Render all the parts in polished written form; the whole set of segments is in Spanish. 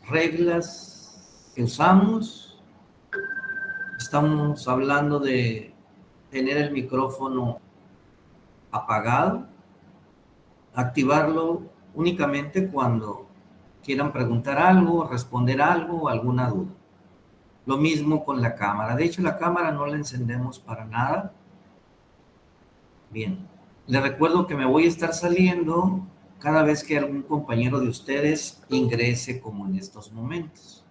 reglas que usamos. Estamos hablando de tener el micrófono apagado, activarlo únicamente cuando quieran preguntar algo, responder algo o alguna duda. Lo mismo con la cámara. De hecho, la cámara no la encendemos para nada. Bien. Les recuerdo que me voy a estar saliendo cada vez que algún compañero de ustedes ingrese como en estos momentos.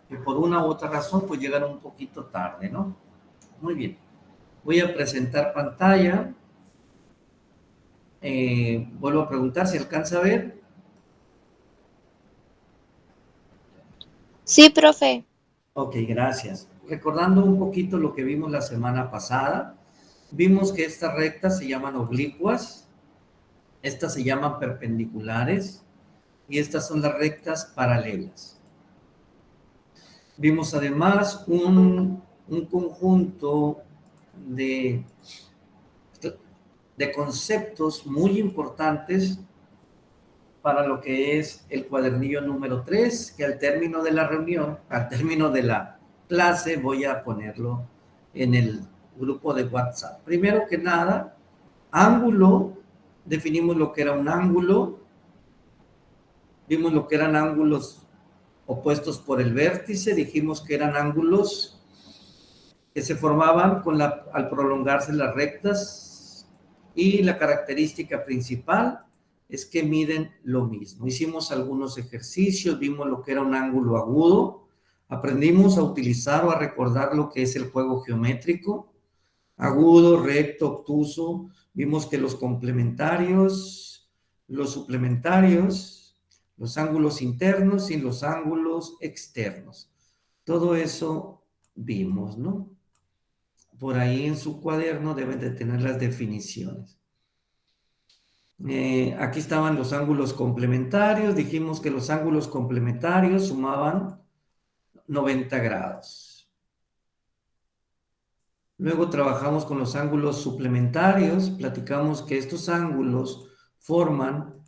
Que por una u otra razón pues llegan un poquito tarde, ¿no? Muy bien. Voy a presentar pantalla. Vuelvo a preguntar si alcanza a ver. Sí, profe. Ok, gracias. Recordando un poquito lo que vimos la semana pasada, vimos que estas rectas se llaman oblicuas, estas se llaman perpendiculares y estas son las rectas paralelas. Vimos además un conjunto de, de conceptos muy importantes para lo que es el cuadernillo número 3, que al término de la reunión, al término de la clase, voy a ponerlo en el grupo de WhatsApp. Primero que nada, ángulo, definimos lo que era un ángulo, vimos lo que eran ángulos opuestos por el vértice, dijimos que eran ángulos que se formaban al prolongarse las rectas y la característica principal es que miden lo mismo. Hicimos algunos ejercicios, vimos lo que era un ángulo agudo, aprendimos a utilizar o a recordar lo que es el juego geométrico, agudo, recto, obtuso, vimos que los complementarios, los suplementarios, los ángulos internos y los ángulos externos. Todo eso vimos, ¿no? Por ahí en su cuaderno deben de tener las definiciones. Aquí estaban los ángulos complementarios. Dijimos que los ángulos complementarios sumaban 90 grados. Luego trabajamos con los ángulos suplementarios. Platicamos que estos ángulos forman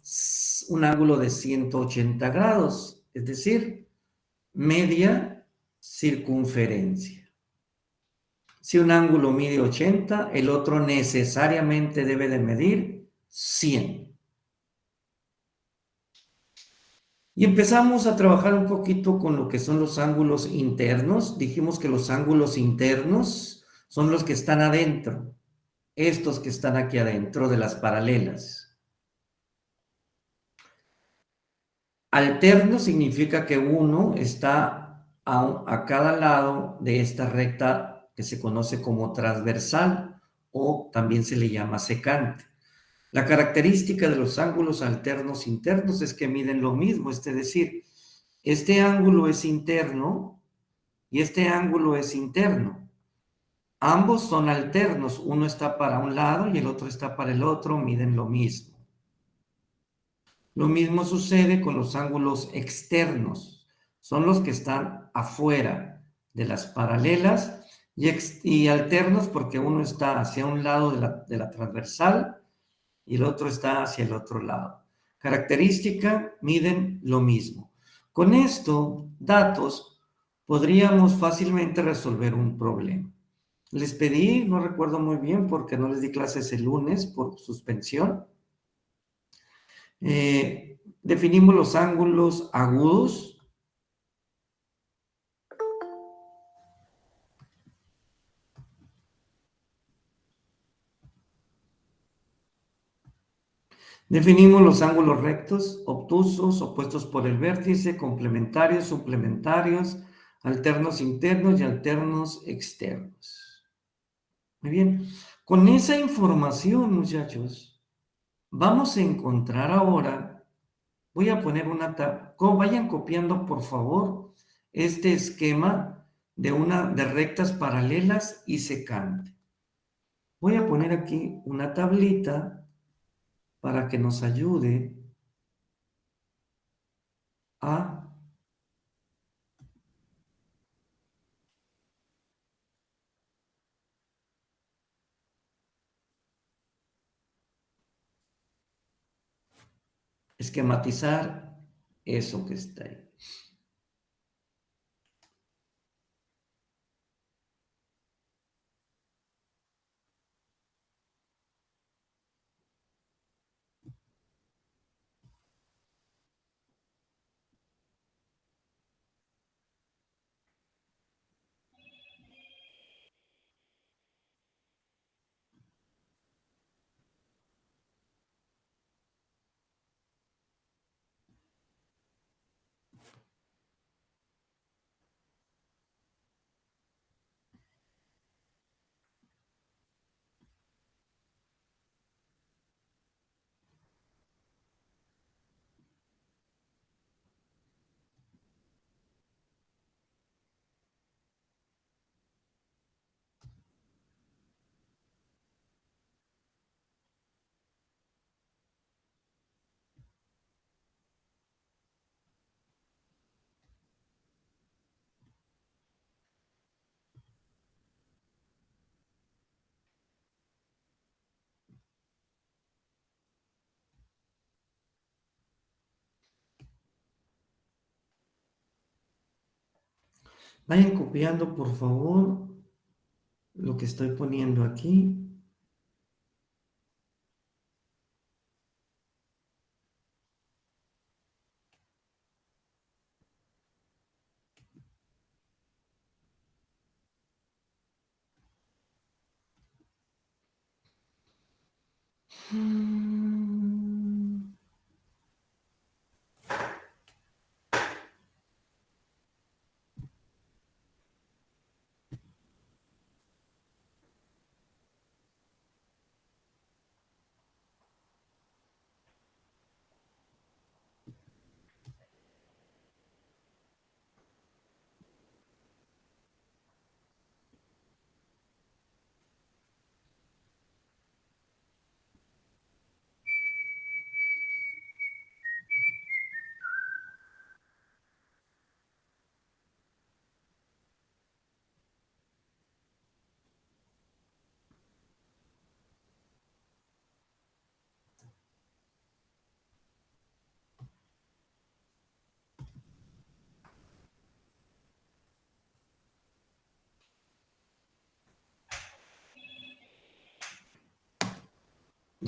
un ángulo de 180 grados, es decir, media circunferencia. Si un ángulo mide 80, el otro necesariamente debe de medir 100. Y empezamos a trabajar un poquito con lo que son los ángulos internos. Dijimos que los ángulos internos son los que están adentro, estos que están aquí adentro de las paralelas. Alterno significa que uno está a cada lado de esta recta que se conoce como transversal o también se le llama secante. La característica de los ángulos alternos internos es que miden lo mismo, es decir, este ángulo es interno y este ángulo es interno. Ambos son alternos, uno está para un lado y el otro está para el otro, miden lo mismo. Lo mismo sucede con los ángulos externos, son los que están afuera de las paralelas y alternos porque uno está hacia un lado de la transversal y el otro está hacia el otro lado. Característica, miden lo mismo. Con esto, datos, podríamos fácilmente resolver un problema. Les pedí, no recuerdo muy bien porque no les di clases el lunes por suspensión. Definimos los ángulos agudos. Definimos los ángulos rectos, obtusos, opuestos por el vértice, complementarios, suplementarios, alternos internos y alternos externos. Muy bien. Con esa información, muchachos, vamos a encontrar ahora, voy a poner vayan copiando por favor este esquema de rectas paralelas y secante. Voy a poner aquí una tablita para que nos ayude a esquematizar eso que está ahí. Vayan copiando, por favor, lo que estoy poniendo aquí.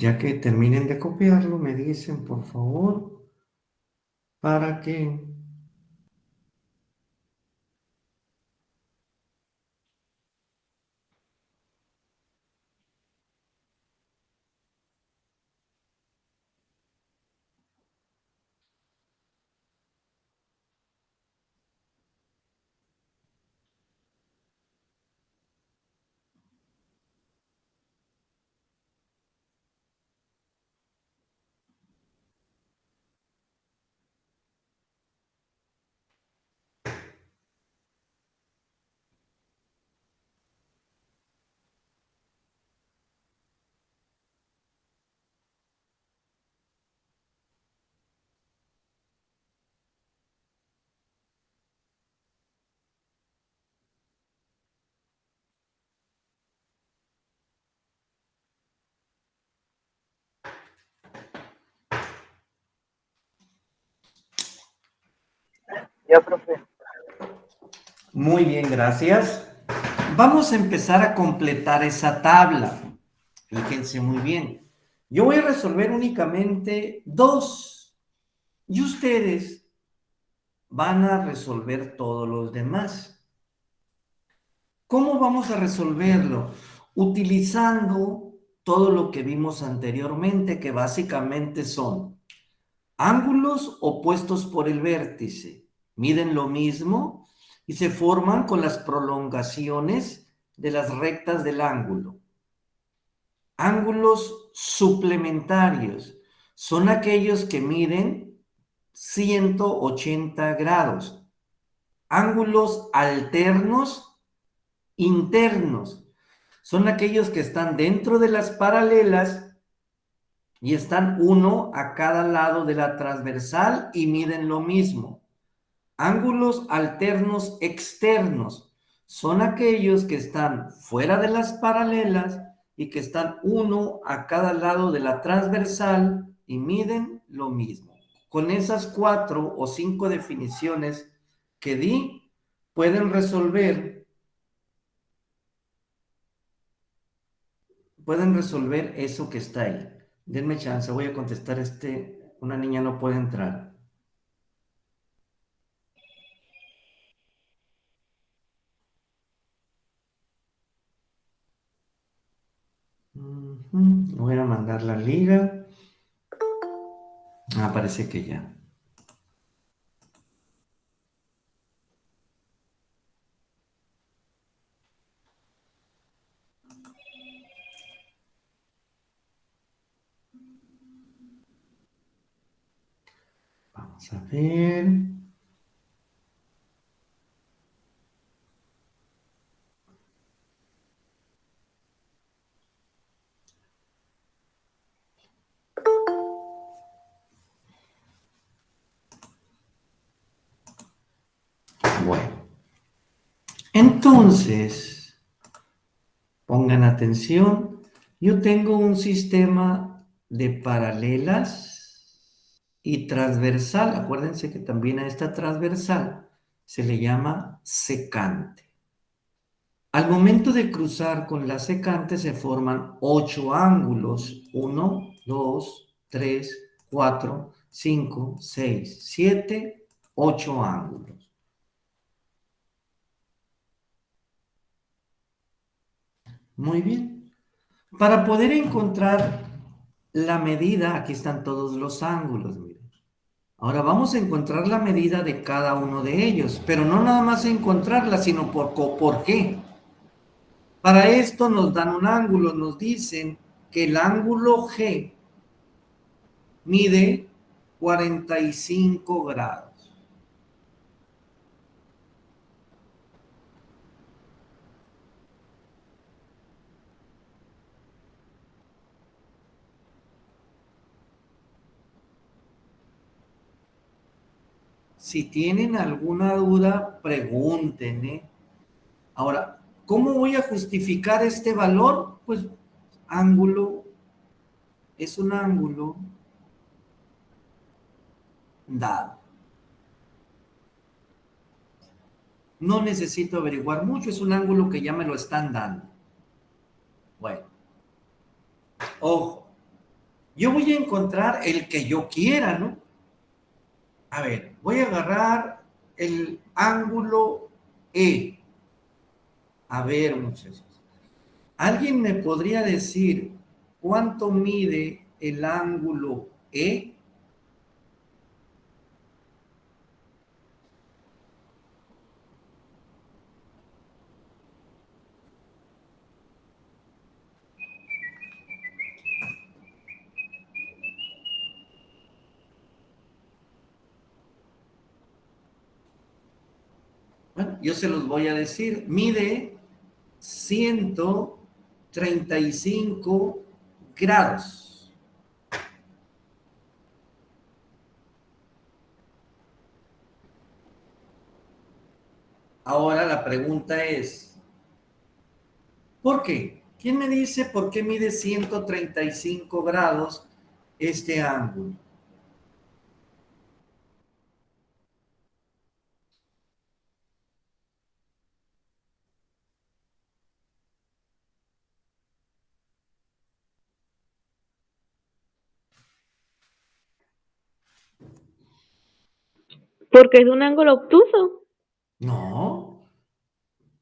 Ya que terminen de copiarlo, me dicen, por favor, para que... Ya, profe. Muy bien, gracias. Vamos a empezar a completar esa tabla. Fíjense muy bien. Yo voy a resolver únicamente dos y ustedes van a resolver todos los demás. ¿Cómo vamos a resolverlo? Utilizando todo lo que vimos anteriormente, que básicamente son ángulos opuestos por el vértice. Miden lo mismo y se forman con las prolongaciones de las rectas del ángulo. Ángulos suplementarios son aquellos que miden 180 grados. Ángulos alternos internos son aquellos que están dentro de las paralelas y están uno a cada lado de la transversal y miden lo mismo. Ángulos alternos externos son aquellos que están fuera de las paralelas y que están uno a cada lado de la transversal y miden lo mismo. con esas 4 o 5 definiciones que di, pueden resolver eso que está ahí. Denme chance, voy a contestar una niña no puede entrar. Voy a mandar la liga. Parece que ya. Vamos a ver. Bueno, entonces, pongan atención. Yo tengo un sistema de paralelas y transversal. Acuérdense que también a esta transversal se le llama secante. Al momento de cruzar con la secante se forman 8 ángulos. 1, 2, 3, 4, 5, 6, 7, 8 ángulos. Muy bien. Para poder encontrar la medida, aquí están todos los ángulos, miren. Ahora vamos a encontrar la medida de cada uno de ellos, pero no nada más encontrarla, sino por qué. Para esto nos dan un ángulo, nos dicen que el ángulo G mide 45 grados. Si tienen alguna duda, pregunten, ¿eh? Ahora, ¿cómo voy a justificar este valor? Pues ángulo es un ángulo dado. No necesito averiguar mucho, es un ángulo que ya me lo están dando. Bueno, ojo, yo voy a encontrar el que yo quiera, ¿no? A ver, voy a agarrar el ángulo E. A ver, muchachos, ¿alguien me podría decir cuánto mide el ángulo E? Bueno, yo se los voy a decir. Mide 135 grados. Ahora la pregunta es, ¿por qué? ¿Quién me dice por qué mide 135 grados este ángulo? Porque es un ángulo obtuso. No,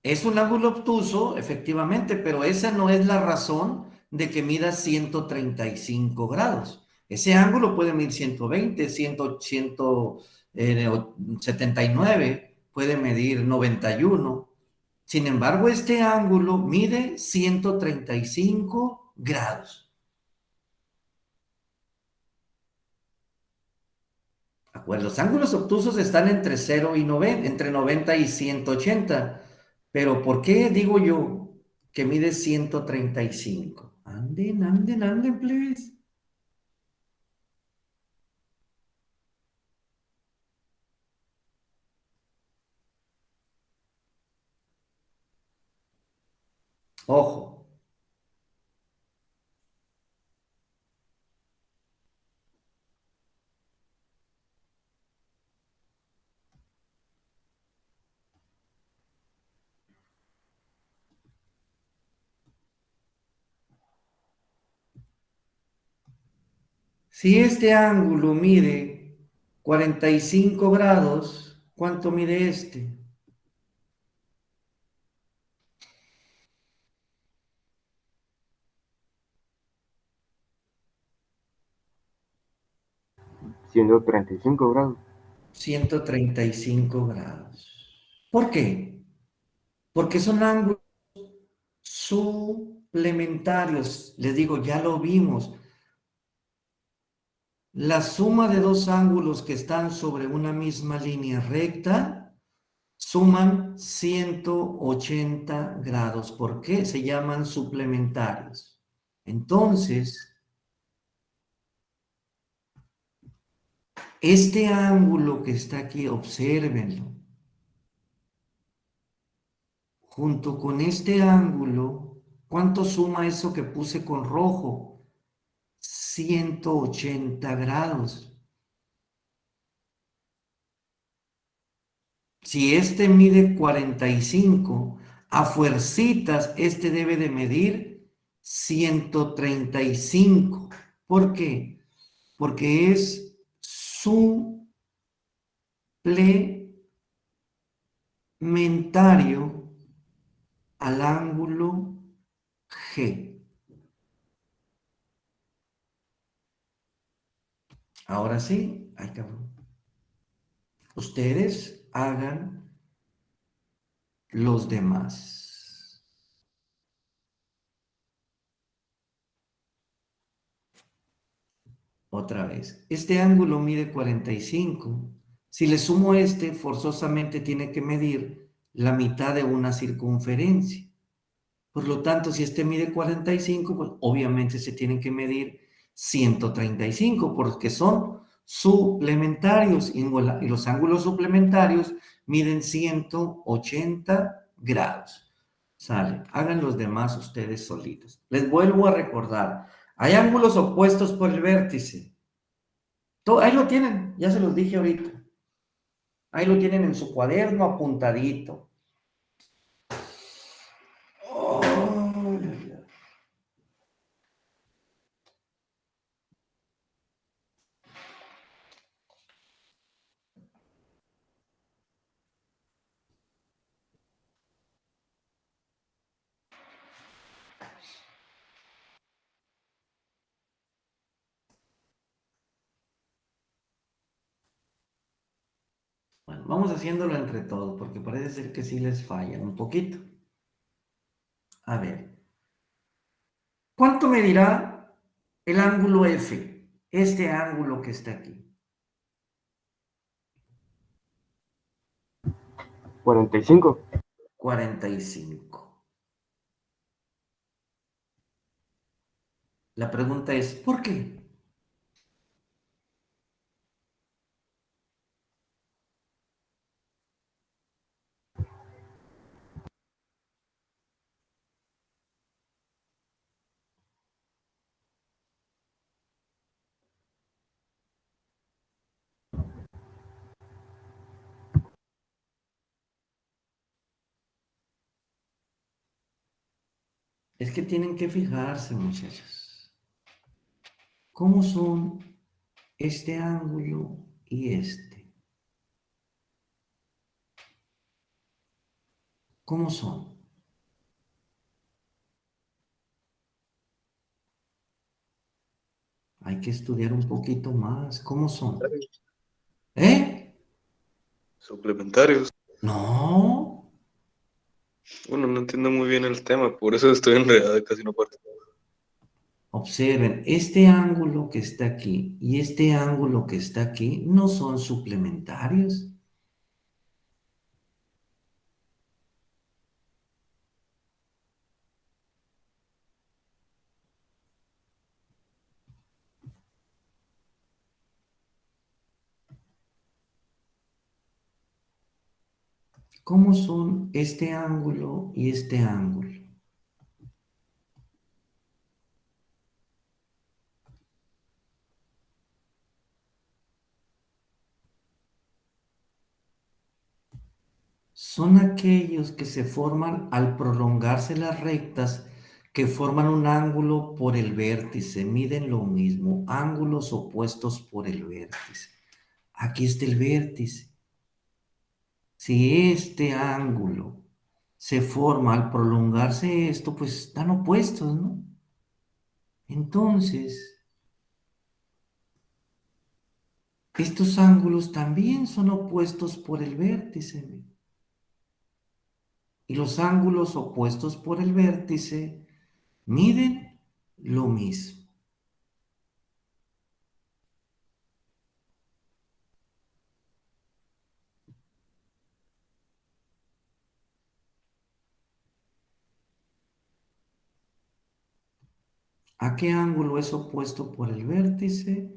es un ángulo obtuso, efectivamente, pero esa no es la razón de que mida 135 grados. Ese ángulo puede medir 120, 100, 179, puede medir 91. Sin embargo, este ángulo mide 135 grados. Los ángulos obtusos están entre 0 y 90, entre 90 y 180. Pero ¿por qué digo yo que mide 135? Anden, anden, anden, please. Ojo. Si este ángulo mide 45 grados, ¿cuánto mide este? Siendo 35 grados. 135 grados. ¿Por qué? Porque son ángulos suplementarios. Les digo, ya lo vimos. La suma de dos ángulos que están sobre una misma línea recta suman 180 grados. ¿Por qué? Se llaman suplementarios. Entonces, este ángulo que está aquí, obsérvenlo. Junto con este ángulo, ¿cuánto suma eso que puse con rojo? 180 grados. Si este mide 45, a fuercitas este debe de medir 135. ¿Por qué? Porque es suplementario al ángulo G. Ahora sí, ay cabrón. Ustedes hagan los demás. Otra vez, este ángulo mide 45. Si le sumo este, forzosamente tiene que medir la mitad de una circunferencia. Por lo tanto, si este mide 45, pues obviamente se tienen que medir 135, porque son suplementarios y los ángulos suplementarios miden 180 grados. Sale, hagan los demás ustedes solitos. Les vuelvo a recordar, hay ángulos opuestos por el vértice. Ahí lo tienen, ya se los dije ahorita. Ahí lo tienen en su cuaderno apuntadito. Oh, bueno, vamos haciéndolo entre todos, porque parece ser que sí les falla un poquito. A ver, ¿cuánto medirá el ángulo F? Este ángulo que está aquí. 45. 45. La pregunta es, ¿por qué? Es que tienen que fijarse, muchachos. ¿Cómo son este ángulo y este? ¿Cómo son? Hay que estudiar un poquito más. ¿Cómo son? ¿Eh? Suplementarios. No. Bueno, no entiendo muy bien el tema, por eso estoy enredado y casi no participo. Observen, este ángulo que está aquí y este ángulo que está aquí no son suplementarios. ¿Cómo son este ángulo y este ángulo? Son aquellos que se forman al prolongarse las rectas que forman un ángulo por el vértice, miden lo mismo, ángulos opuestos por el vértice. Aquí está el vértice. Si este ángulo se forma al prolongarse esto, pues están opuestos, ¿no? Entonces, estos ángulos también son opuestos por el vértice. Y los ángulos opuestos por el vértice miden lo mismo. ¿A qué ángulo es opuesto por el vértice?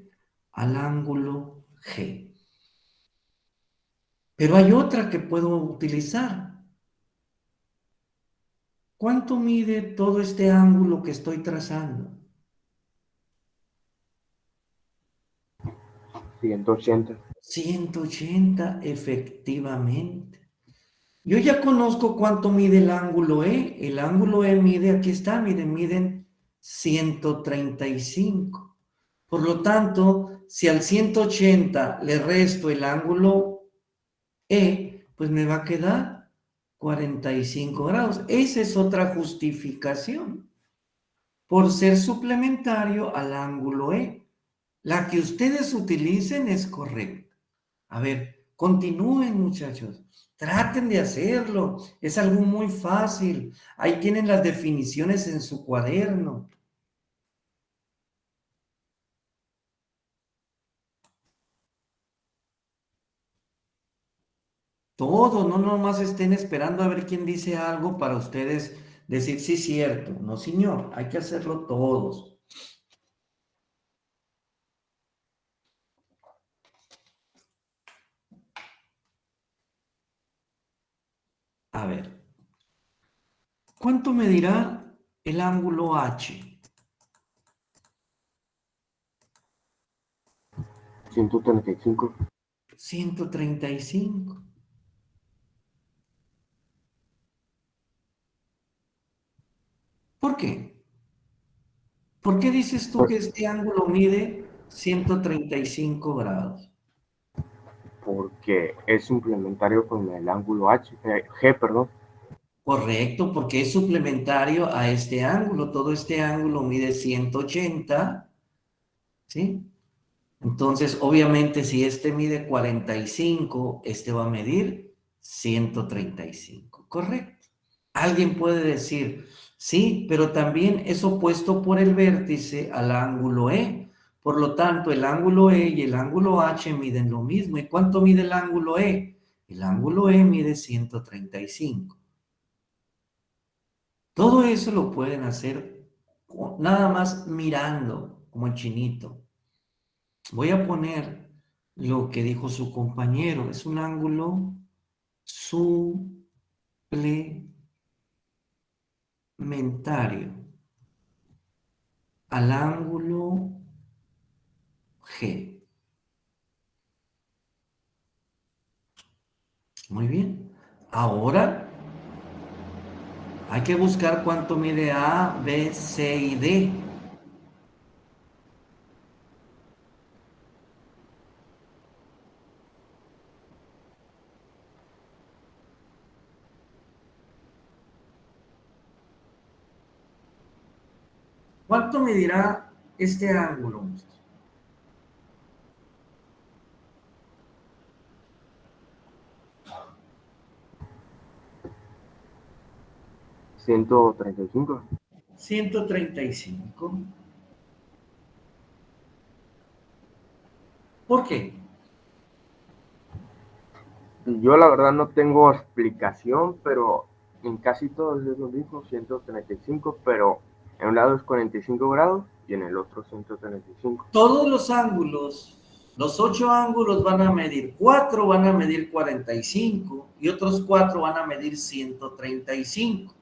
Al ángulo G. Pero hay otra que puedo utilizar. ¿Cuánto mide todo este ángulo que estoy trazando? 180. 180, efectivamente. Yo ya conozco cuánto mide el ángulo E. El ángulo E mide, aquí está, miren, miden 135. Por lo tanto, si al 180 le resto el ángulo E, pues me va a quedar 45 grados. Esa es otra justificación por ser suplementario al ángulo E. La que ustedes utilicen es correcta. A ver, continúen, muchachos. Traten de hacerlo. Es algo muy fácil. Ahí tienen las definiciones en su cuaderno. Todo, no nomás estén esperando a ver quién dice algo para ustedes decir sí, cierto. No, señor, hay que hacerlo todos. A ver, ¿cuánto medirá el ángulo H? 135. 135. ¿Por qué? ¿Por qué dices tú que este ángulo mide 135 grados? Porque es suplementario con el ángulo G, perdón. Correcto, porque es suplementario a este ángulo. Todo este ángulo mide 180, ¿sí? Entonces, obviamente, si este mide 45, este va a medir 135, ¿correcto? Alguien puede decir, sí, pero también es opuesto por el vértice al ángulo E. Por lo tanto, el ángulo E y el ángulo H miden lo mismo. ¿Y cuánto mide el ángulo E? El ángulo E mide 135. Todo eso lo pueden hacer nada más mirando como chinito. Voy a poner lo que dijo su compañero. Es un ángulo suplementario al ángulo G. Muy bien. Ahora hay que buscar cuánto mide A, B, C y D. ¿Cuánto medirá este ángulo? 135. 135. ¿Por qué? Yo la verdad no tengo explicación, pero en casi todos es lo mismo, 135, pero en un lado es 45 grados y en el otro 135. Todos los ángulos, los 8 ángulos van a medir 4, van a medir 45 y otros 4 van a medir 135.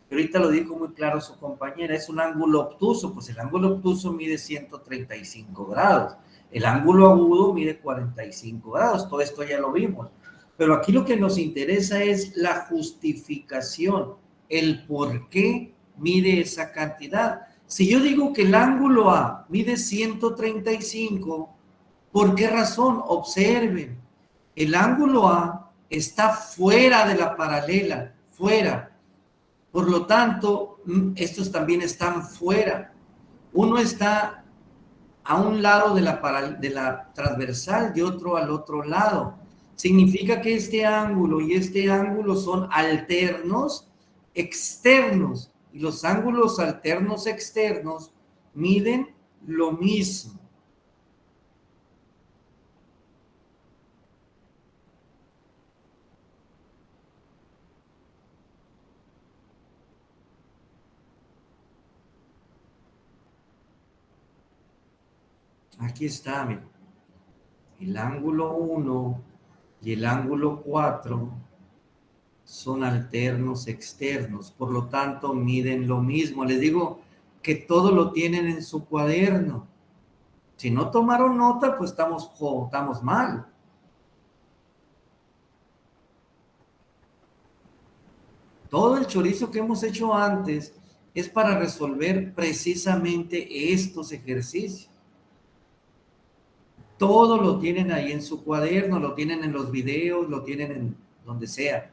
Pero ahorita lo dijo muy claro su compañera, es un ángulo obtuso, pues el ángulo obtuso mide 135 grados, el ángulo agudo mide 45 grados, todo esto ya lo vimos. Pero aquí lo que nos interesa es la justificación, el por qué mide esa cantidad. Si yo digo que el ángulo A mide 135, ¿por qué razón? Observen, el ángulo A está fuera de la paralela, fuera. Por lo tanto, estos también están fuera. Uno está a un lado de la transversal y otro al otro lado. Significa que este ángulo y este ángulo son alternos externos. Y los ángulos alternos externos miden lo mismo. Aquí está, miren. El ángulo 1 y el ángulo 4 son alternos externos, por lo tanto miden lo mismo. Les digo que todo lo tienen en su cuaderno. Si no tomaron nota, pues estamos mal. Todo el chorizo que hemos hecho antes es para resolver precisamente estos ejercicios. Todo lo tienen ahí en su cuaderno, lo tienen en los videos, lo tienen en donde sea.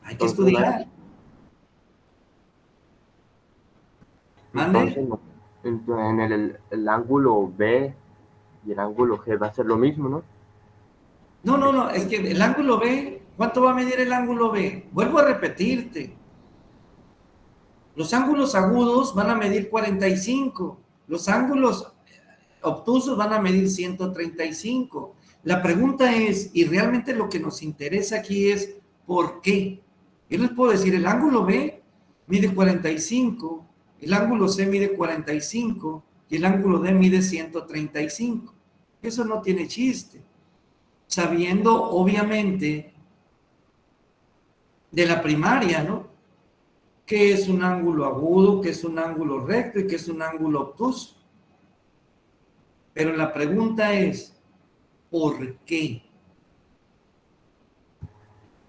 Hay que estudiar. Entonces, ¿Mande? en el ángulo B y el ángulo G va a ser lo mismo, ¿no? No, es que el ángulo B, ¿cuánto va a medir el ángulo B? Vuelvo a repetirte. Los ángulos agudos van a medir 45, los ángulos obtusos van a medir 135. La pregunta es, y realmente lo que nos interesa aquí es, ¿por qué? Yo les puedo decir, el ángulo B mide 45, el ángulo C mide 45 y el ángulo D mide 135. Eso no tiene chiste. Sabiendo, obviamente, de la primaria, ¿no? ¿Qué es un ángulo agudo, qué es un ángulo recto y qué es un ángulo obtuso? Pero la pregunta es, ¿por qué?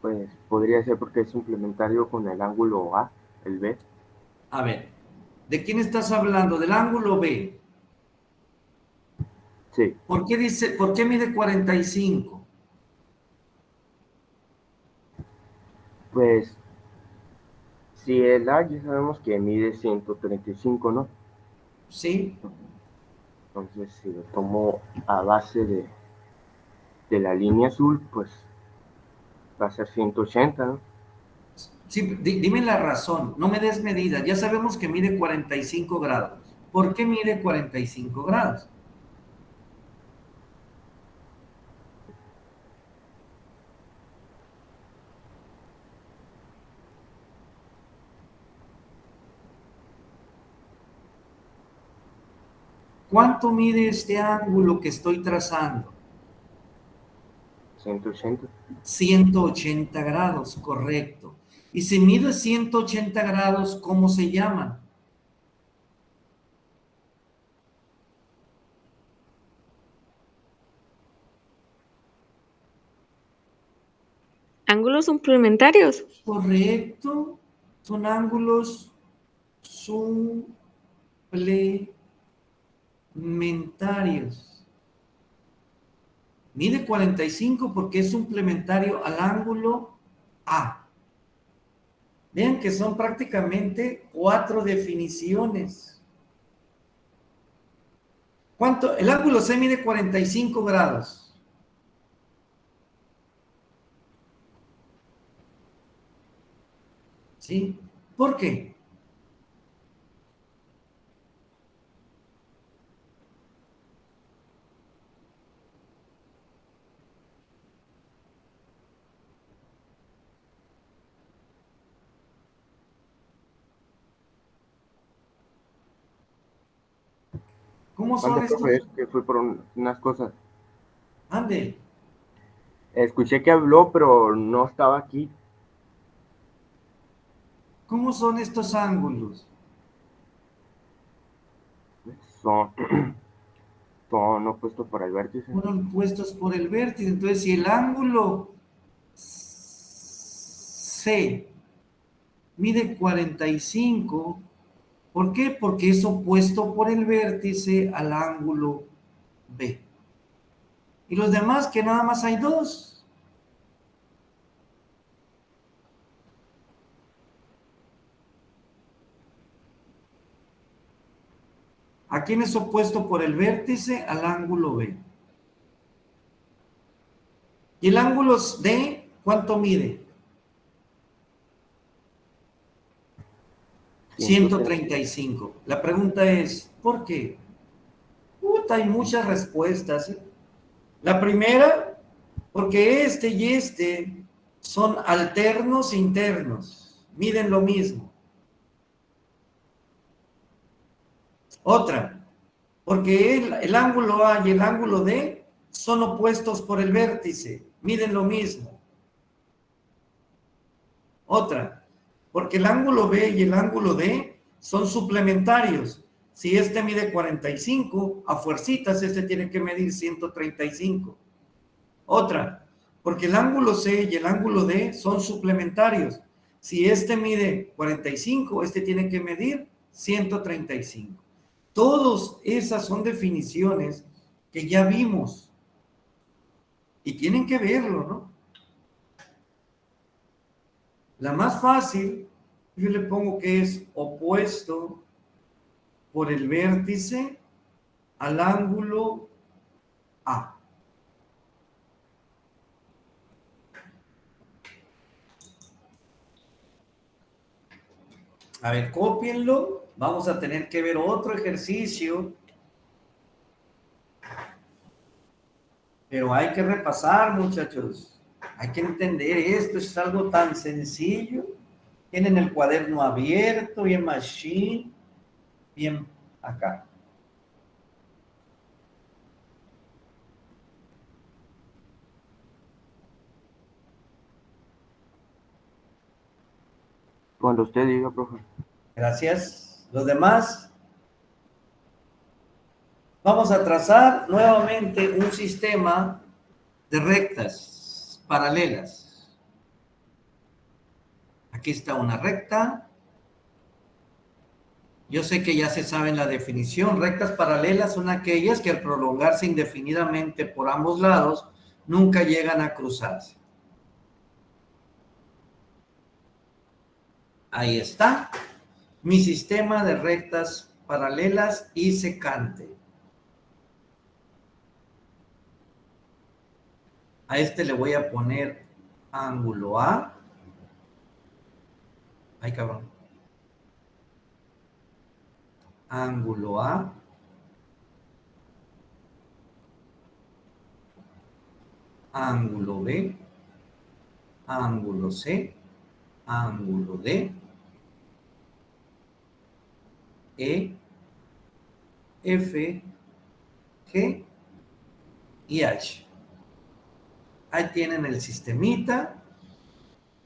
Pues podría ser porque es complementario con el ángulo A, el B. A ver, ¿de quién estás hablando? Del ángulo B. Sí, ¿Por qué mide 45? pues si el A ya sabemos que mide 135, ¿no? ¿Sí? Entonces, si lo tomo a base de la línea azul, pues va a ser 180, ¿no? Sí, dime la razón, no me des medidas. Ya sabemos que mide 45 grados. ¿Por qué mide 45 grados? ¿Cuánto mide este ángulo que estoy trazando? 180. 180 grados, correcto. Y si mide 180 grados, ¿cómo se llaman? Ángulos suplementarios. Correcto, son ángulos suplementarios. Mide 45 porque es suplementario al ángulo A. Vean que son prácticamente 4 definiciones. ¿Cuánto? El ángulo C mide 45 grados. ¿Sí? ¿Por qué? ¿Cómo son Mande, profe, estos? es que fui por unas cosas. Ande, Escuché que habló, pero no estaba aquí. ¿cómo son estos ángulos? Son, son opuestos por el vértice. Fueron puestos por el vértice. Entonces, si el ángulo C mide 45. ¿Por qué? Porque es opuesto por el vértice al ángulo B. Y los demás, que nada más hay dos. ¿A quién es opuesto por el vértice? Al ángulo B. ¿Y el ángulo D cuánto mide? 135. La pregunta es, ¿por qué? Puta, hay muchas respuestas, ¿eh? La primera, porque este y este son alternos internos, miden lo mismo. Otra, porque el ángulo A y el ángulo D son opuestos por el vértice, miden lo mismo. Otra, porque el ángulo B y el ángulo D son suplementarios. Si este mide 45, a fuercitas este tiene que medir 135. Otra, porque el ángulo C y el ángulo D son suplementarios. Si este mide 45, este tiene que medir 135. Todas esas son definiciones que ya vimos y tienen que verlo, ¿no? La más fácil, yo le pongo que es opuesto por el vértice al ángulo A. A ver, cópienlo. Vamos a tener que ver otro ejercicio, pero hay que repasar, muchachos. Hay que entender esto, es algo tan sencillo. Tienen el cuaderno abierto, bien machine, bien acá. Cuando usted diga, profe. Gracias. Los demás, vamos a trazar nuevamente un sistema de rectas paralelas. Aquí está una recta. Yo sé que ya se saben la definición. Rectas paralelas son aquellas que al prolongarse indefinidamente por ambos lados, nunca llegan a cruzarse. Ahí está mi sistema de rectas paralelas y secante. A este le voy a poner ángulo A. Ay, cabrón. Ángulo A. Ángulo B. Ángulo C. Ángulo D. E. F. G. Y H. Ahí tienen el sistemita.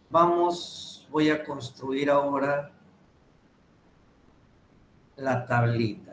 Voy a construir ahora la tablita.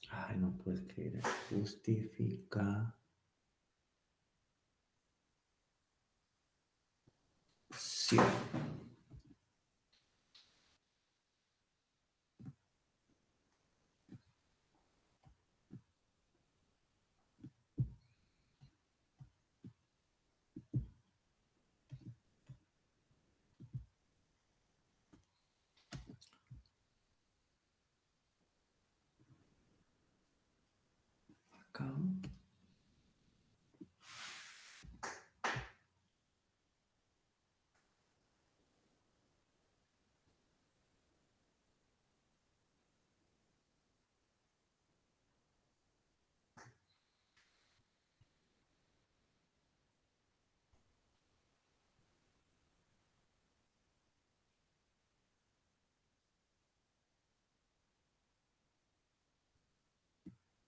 Ay, no puedes creer. Justifica. Sí. Acá.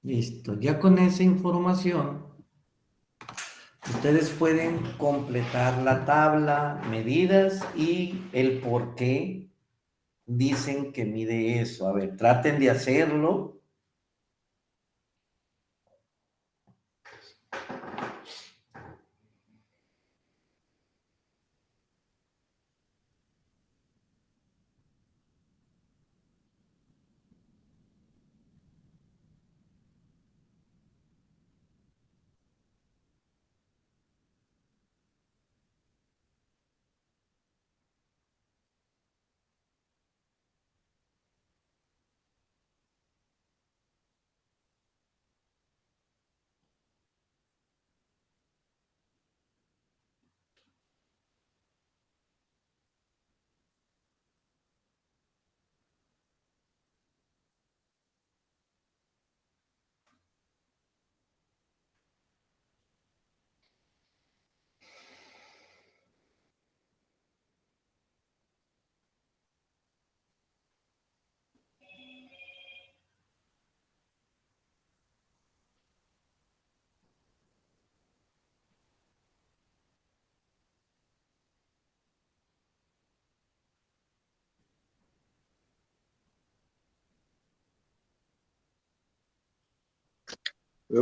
Listo. Ya con esa información, ustedes pueden completar la tabla, medidas y el por qué dicen que mide eso. A ver, traten de hacerlo.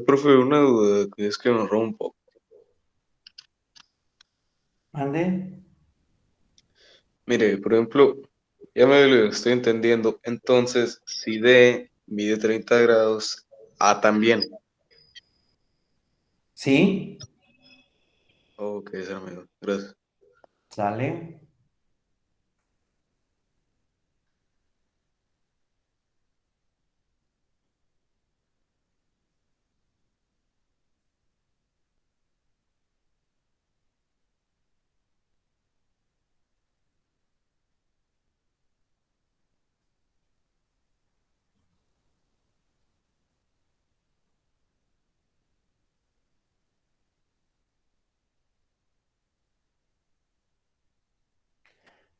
Profe, una duda que es que nos roba un poco. ¿Ande? Mire, por ejemplo, ya me lo estoy entendiendo. Entonces, si D mide 30 grados, A también. ¿Sí? Ok, ese amigo. Gracias. ¿Sale?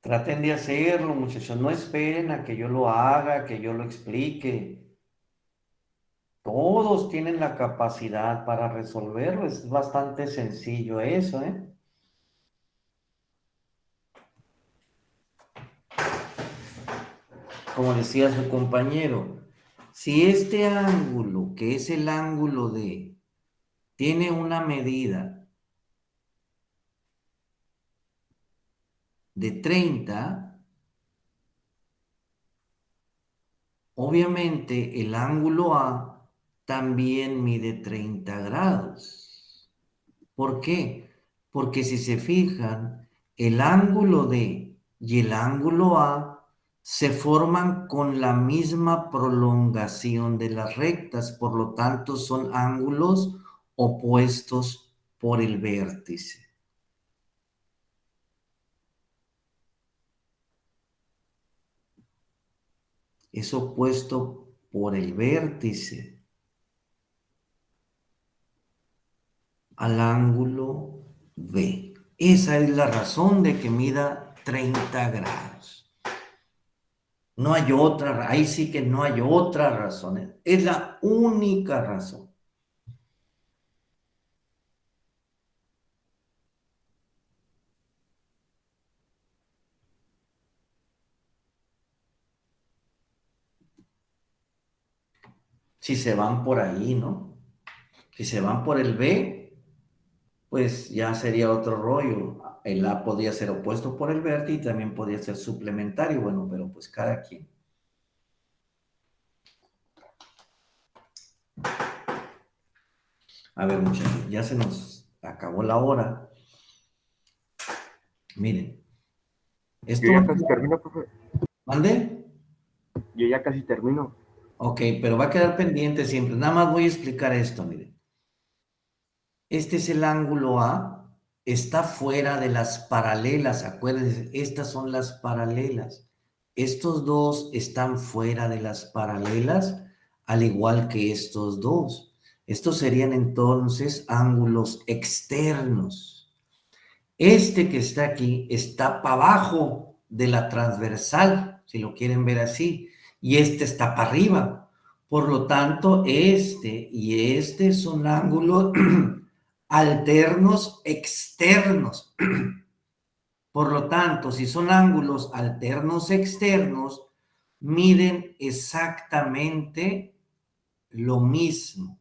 Traten de hacerlo, muchachos. No esperen a que yo lo haga, que yo lo explique. Todos tienen la capacidad para resolverlo. Es bastante sencillo eso, ¿eh? Como decía su compañero, si este ángulo, que es el ángulo de, tiene una medida de 30, obviamente el ángulo A también mide 30 grados. ¿Por qué? Porque si se fijan, el ángulo D y el ángulo A se forman con la misma prolongación de las rectas, por lo tanto son ángulos opuestos por el vértice. Es opuesto por el vértice al ángulo B. Esa es la razón de que mida 30 grados. No hay otra, ahí sí que no hay otra razón. Es la única razón. si se van por ahí, ¿no? Si se van por el B, pues ya sería otro rollo. El A podría ser opuesto por el verde y también podría ser suplementario, bueno, pero pues cada quien. A ver, muchachos, ya se nos acabó la hora. Miren. Esto Yo ya casi termino, profe. ¿Mande? Yo ya casi termino. Ok, pero va a quedar pendiente siempre. Nada más voy a explicar esto, miren. Este es el ángulo A, está fuera de las paralelas, acuérdense, estas son las paralelas. Estos dos están fuera de las paralelas, al igual que estos dos. Estos serían entonces ángulos externos. Este que está aquí está para abajo de la transversal, si lo quieren ver así, y este está para arriba. Por lo tanto, este y este son ángulos alternos externos. Por lo tanto, si son ángulos alternos externos, miden exactamente lo mismo.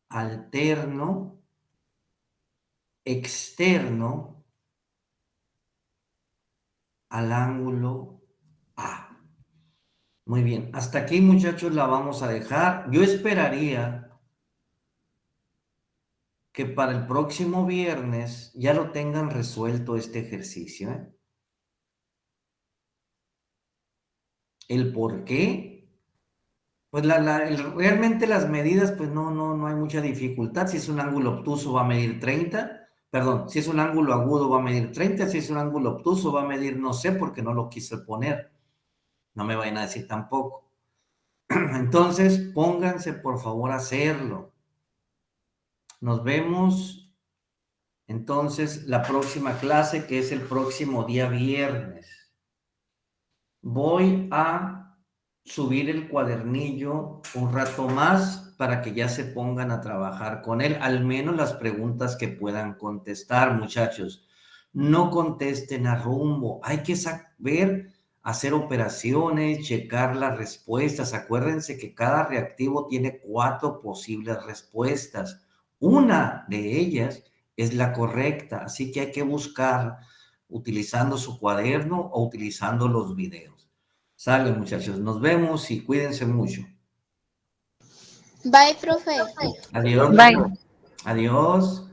Alterno, externo, al ángulo A. Muy bien, hasta aquí, muchachos, la vamos a dejar. Yo esperaría que para el próximo viernes ya lo tengan resuelto este ejercicio, ¿eh? ¿El por qué? Pues realmente las medidas, pues no hay mucha dificultad. Si es un ángulo obtuso va a medir 30, perdón, si es un ángulo agudo va a medir 30, si es un ángulo obtuso va a medir no sé porque no lo quise poner. No me vayan a decir tampoco. Entonces, pónganse por favor a hacerlo. Nos vemos entonces la próxima clase, que es el próximo día viernes. Voy a subir el cuadernillo un rato más para que ya se pongan a trabajar con él, al menos las preguntas que puedan contestar, muchachos. No contesten a rumbo, hay que saber hacer operaciones, checar las respuestas. Acuérdense que cada reactivo tiene 4 posibles respuestas. Una de ellas es la correcta, así que hay que buscar utilizando su cuaderno o utilizando los videos. Sale, muchachos, nos vemos y cuídense mucho. Bye, profe. Adiós. Bye. Adiós.